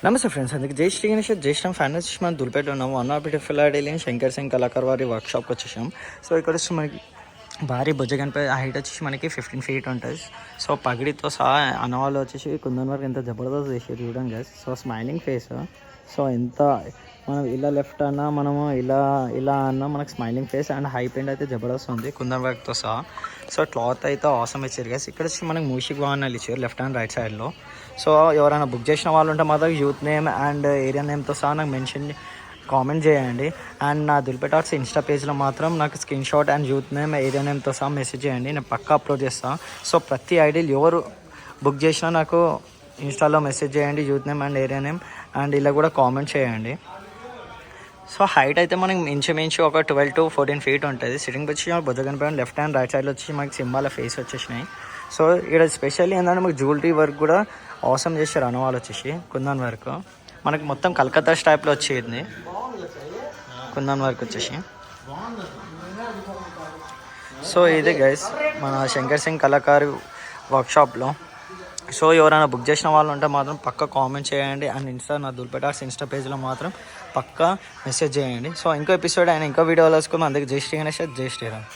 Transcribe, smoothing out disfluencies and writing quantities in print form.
నమస్తే ఫ్రెండ్స్, అందుకే జై శ్రీ గణేష్ జై శ్రీరామ్ ఫ్యాన్ వచ్చేసి మనం దులిపేట ఉన్నాము. One of beautiful ideal Shankar Singh Kalakar వారి వర్క్షాప్కి వచ్చేసాం. సో ఇక్కడ వచ్చి మనకి భారీ భుజగన్పై హైట్ వచ్చేసి మనకి 15 feet ఉంటుంది. సో పగిడితో సహా అన్నవాళ్ళు వచ్చేసి కుందన్ వరకు ఎంత జబర్దస్త్ చేసారు చూడండి guys. So smiling face. So ఎంత మనం ఇలా లెఫ్ట్ అన్నా మనము ఇలా అన్నా మనకు smiling face and high paint అయితే జబర్దస్త్ ఉంది కుందన్ వర్క్తో సహా. సో క్లాత్ అయితే అవసరం ఇచ్చారు గైస్. ఇక్కడ వచ్చి మనకి మూషిక్ వాహనాలు ఇచ్చారు లెఫ్ట్ అండ్ రైట్ సైడ్లో. సో ఎవరైనా బుక్ చేసిన వాళ్ళు ఉంటే మాత్రం యూత్ నేమ్ అండ్ ఏరియా నేమ్తో సహా నాకు మెన్షన్ కామెంట్ చేయండి. అండ్ నా దులిపేట ఆర్ట్స్ ఇన్స్టా పేజ్లో మాత్రం నాకు screenshot and youth name area నేమ్తో సహా మెసేజ్ చేయండి, నేను పక్కా అప్లోడ్ చేస్తాను. సో ప్రతి ఐడీలు ఎవరు బుక్ చేసినా నాకు ఇన్స్టాలో మెసేజ్ చేయండి, youth name and area name and ఇలా కూడా కామెంట్ చేయండి. సో హైట్ అయితే మనకి ఇంచుమించు ఒక 12 to 14 feet ఉంటుంది. సిట్టింగ్ వచ్చి బుద్ధగనపైన లెఫ్ట్ హ్యాండ్ రైట్ సైడ్లో వచ్చి మనకి సింబాల ఫేస్ వచ్చేసినాయి. సో ఇక్కడ స్పెషల్లీ ఏంటంటే మనకి జ్యువెలరీ వర్క్ కూడా అవసరం చేశారు అన్నవాళ్ళు వచ్చేసి కుందన్ వర్క్. మనకి మొత్తం కలకత్తా టైప్లో వచ్చేది కుందన్ వర్క్ వచ్చేసి. సో ఇదే గైస్ మన శంకర్ సింగ్ కళాకారు వర్క్షాప్లో. సో ఎవరైనా బుక్ చేసిన వాళ్ళు ఉంటే మాత్రం పక్కా కామెంట్ చేయండి అండ్ నా దులిపేట ఆర్ట్స్ ఇన్స్టా పేజ్లో మాత్రం పక్కా మెసేజ్ చేయండి. సో ఇంకో ఎపిసోడ్ అయినా ఇంకో వీడియోలో వేసుకుని అందుకే జై శ్రీ గణేష్ జై శ్రీరామ్.